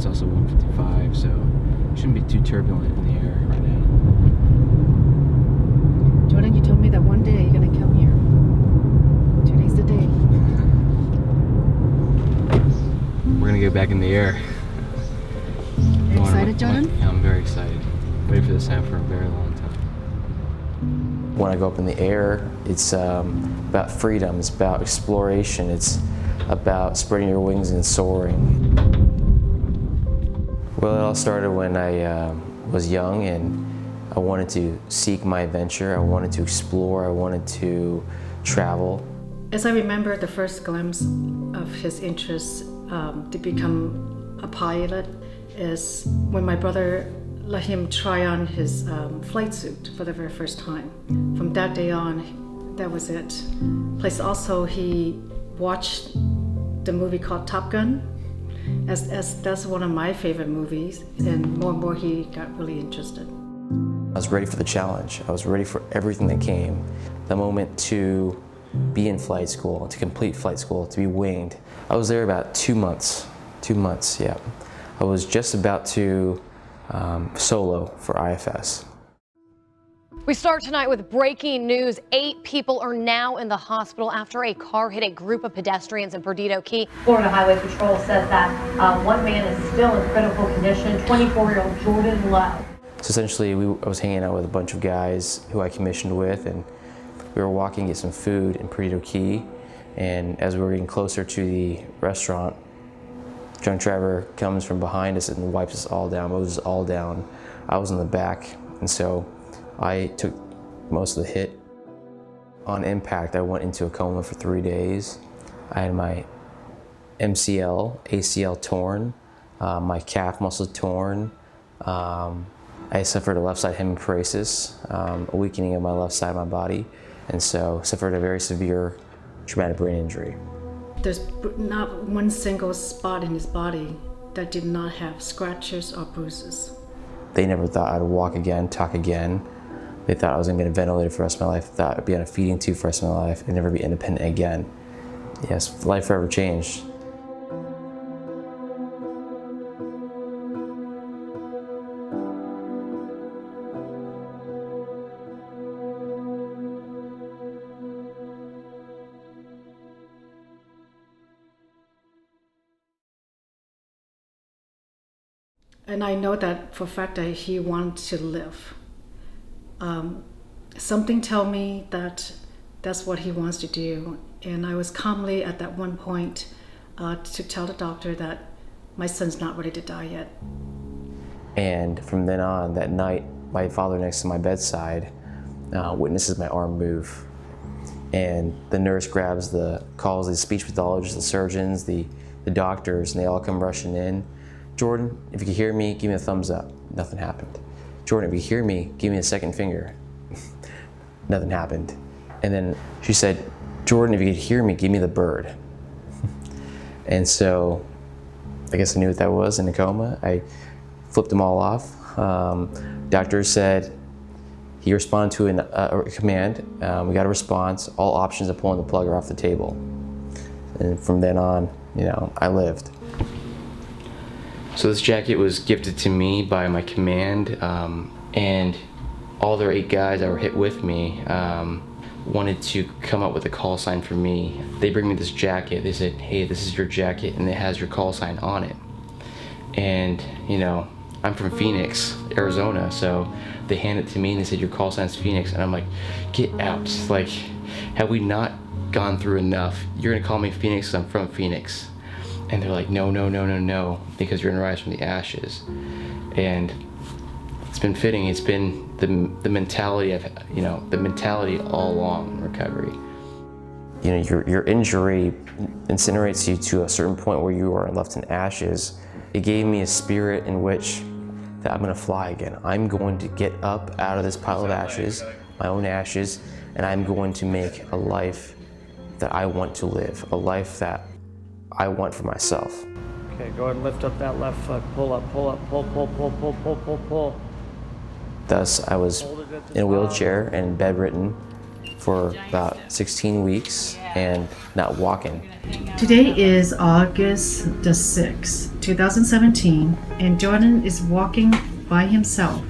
It's also 1:55, so it shouldn't be too turbulent in the air right now. Jordan, you told me that one day you're gonna come here. Today's the day. We're gonna go back in the air. Are you excited, Jordan? Yeah, I'm very excited. Waited for this time for a very long time. When I go up in the air, it's about freedom, it's about exploration, it's about spreading your wings and soaring. Well, it all started when I was young and I wanted to seek my adventure, I wanted to explore, I wanted to travel. As I remember the first glimpse of his interest to become a pilot is when my brother let him try on his flight suit for the very first time. From that day on, that was it. Plus also he watched the movie called Top Gun, as that's one of my favorite movies, and more he got really interested. I was ready for the challenge. I was ready for everything that came. The moment to be in flight school, to complete flight school, to be winged. I was there about 2 months. 2 months, yeah. I was just about to solo for IFS. We start tonight with breaking news. 8 people are now in the hospital after a car hit a group of pedestrians in Perdido Key. Florida Highway Patrol says that one man is still in critical condition, 24-year-old Jordan Lowe. So essentially, I was hanging out with a bunch of guys who I commissioned with, and we were walking to get some food in Perdido Key. And as we were getting closer to the restaurant, drunk driver comes from behind us and wipes us all down, mows us all down. I was in the back, and so I took most of the hit. On impact, I went into a coma for 3 days. I had my MCL, ACL torn, my calf muscle torn. I suffered a left side hemiparesis, a weakening of my left side of my body, and so suffered a very severe traumatic brain injury. There's not one single spot in his body that did not have scratches or bruises. They never thought I'd walk again, talk again. They thought I was gonna be on a ventilator for the rest of my life. They thought I'd be on a feeding tube for the rest of my life and never be independent again. Yes, life forever changed. And I know that for a fact that he wants to live. Something tell me that that's what he wants to do. And I was calmly at that one point to tell the doctor that my son's not ready to die yet. And from then on, that night, my father next to my bedside witnesses my arm move. And the nurse calls the speech pathologists, the surgeons, the doctors, and they all come rushing in. Jordan, if you can hear me, give me a thumbs up. Nothing happened. Jordan, if you hear me, give me a second finger. Nothing happened. And then she said, Jordan, if you could hear me, give me the bird. And so I guess I knew what that was in a coma. I flipped them all off. Doctor said he responded to a command. We got a response. All options of pulling the plug are off the table. And from then on, I lived. So this jacket was gifted to me by my command, and all their 8 guys that were hit with me wanted to come up with a call sign for me. They bring me this jacket. They said, hey, this is your jacket, and it has your call sign on it. And, I'm from Phoenix, Arizona, so they handed it to me and they said, your call sign's Phoenix. And I'm like, get out. Like, have we not gone through enough? You're gonna call me Phoenix because I'm from Phoenix. And they're like, no, because you're gonna rise from the ashes. And it's been fitting. It's been the mentality of, the mentality all along in recovery. Your injury incinerates you to a certain point where you are left in ashes. It gave me a spirit in which that I'm gonna fly again. I'm going to get up out of this pile of ashes, my own ashes, and I'm going to make a life that I want to live, a life that I want for myself. Okay, go ahead and lift up that left foot. Pull up, pull. Thus, I was in a wheelchair and bedridden for about 16 weeks and not walking. Today is August the 6th. 2017, and Jordan is walking by himself.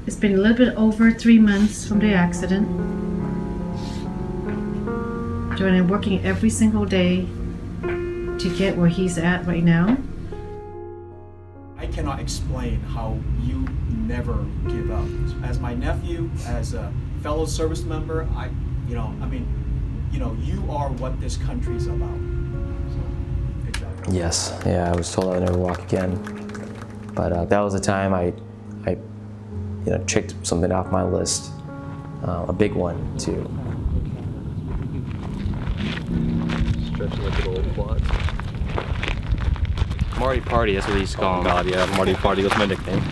It's been a little bit over 3 months from the accident. Jordan working every single day to get where he's at right now. I cannot explain how you never give up. As my nephew, as a fellow service member, you are what this country's about. So, exactly. Yes, yeah, I was told I would never walk again. But that was the time I checked something off my list, a big one too. Stretching like little quads. Marty Party, that's what he used to call him. God, yeah, Marty Party was my nickname.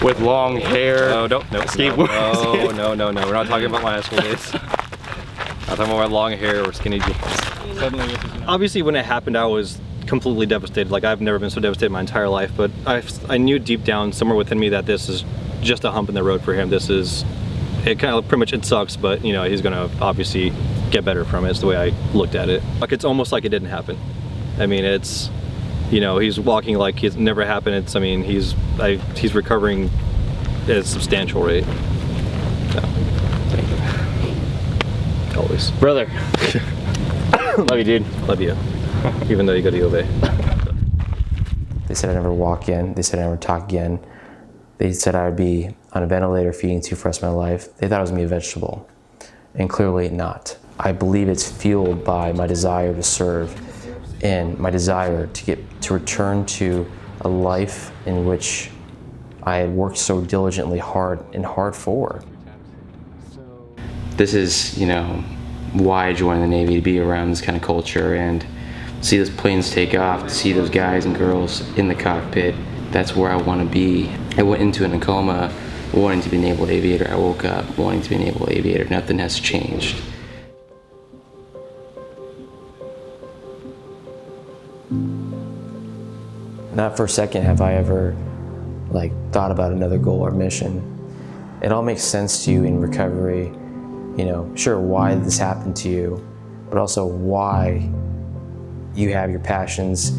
With long hair. No, skateboards. No. We're not talking about my high school days. Not talking about long hair or skinny jeans. Obviously, when it happened, I was completely devastated. Like, I've never been so devastated in my entire life. But I knew deep down, somewhere within me, that this is just a hump in the road for him. It kind of pretty much, it sucks, but he's gonna obviously get better from it. It's the way I looked at it. Like, it's almost like it didn't happen. I mean, it's, he's walking like it's never happened. He's recovering at a substantial rate. So, thank you. Always. Brother. Love you, dude. Love you. Even though you go to U of A. They said I'd never walk again. They said I'd never talk again. They said I would be on a ventilator feeding tube for the rest of my life. They thought I was gonna be a vegetable, and clearly not. I believe it's fueled by my desire to serve and my desire to return to a life in which I had worked so diligently hard for. This is, why I joined the Navy, to be around this kind of culture and see those planes take off, to see those guys and girls in the cockpit. That's where I want to be. I went into a coma wanting to be a naval aviator. I woke up wanting to be a naval aviator. Nothing has changed. Not for a second have I ever thought about another goal or mission. It all makes sense to you in recovery. Sure, why this happened to you, but also why you have your passions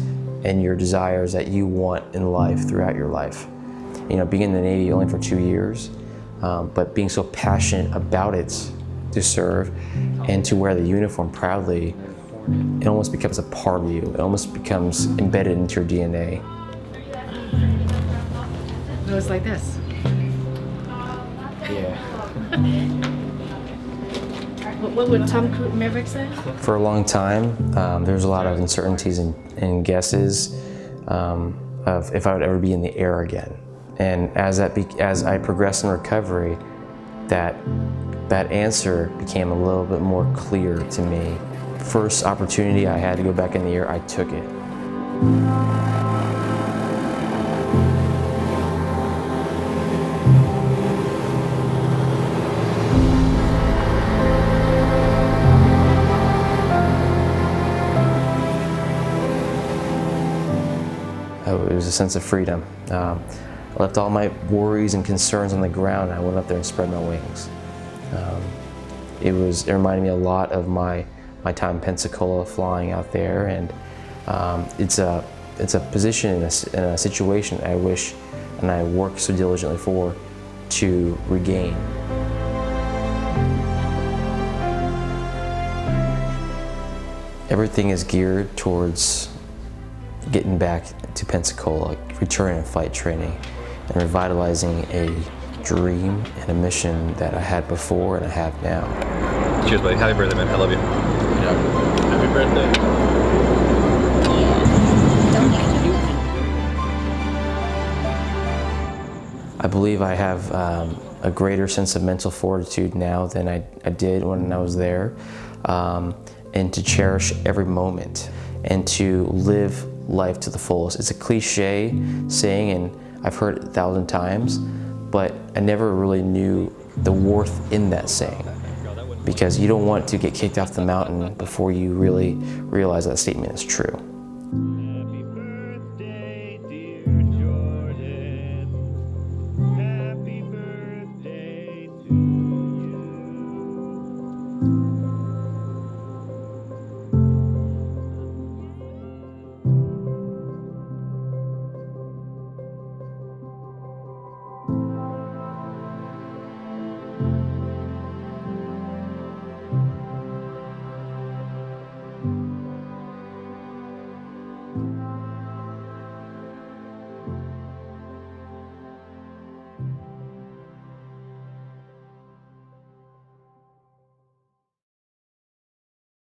and your desires that you want in life throughout your life. Being in the Navy only for 2 years, but being so passionate about it, to serve and to wear the uniform proudly, it almost becomes a part of you. It almost becomes embedded into your DNA. It was like this. Yeah. What would Tom Maverick say? For a long time, there's a lot of uncertainties and guesses of if I would ever be in the air again. And as I progressed in recovery, that answer became a little bit more clear to me. First opportunity I had to go back in the air, I took it. It was a sense of freedom. I left all my worries and concerns on the ground, and I went up there and spread my wings. It reminded me a lot of my time in Pensacola, flying out there, and it's a position in a situation I wish and I worked so diligently for to regain. Everything is geared towards getting back to Pensacola, returning to flight training, and revitalizing a dream and a mission that I had before and I have now. Cheers, buddy. Happy birthday, man. I love you. Happy birthday. I believe I have a greater sense of mental fortitude now than I did when I was there, and to cherish every moment and to live life to the fullest. It's a cliche saying, and I've heard it 1,000 times, but I never really knew the worth in that saying, because you don't want to get kicked off the mountain before you really realize that statement is true.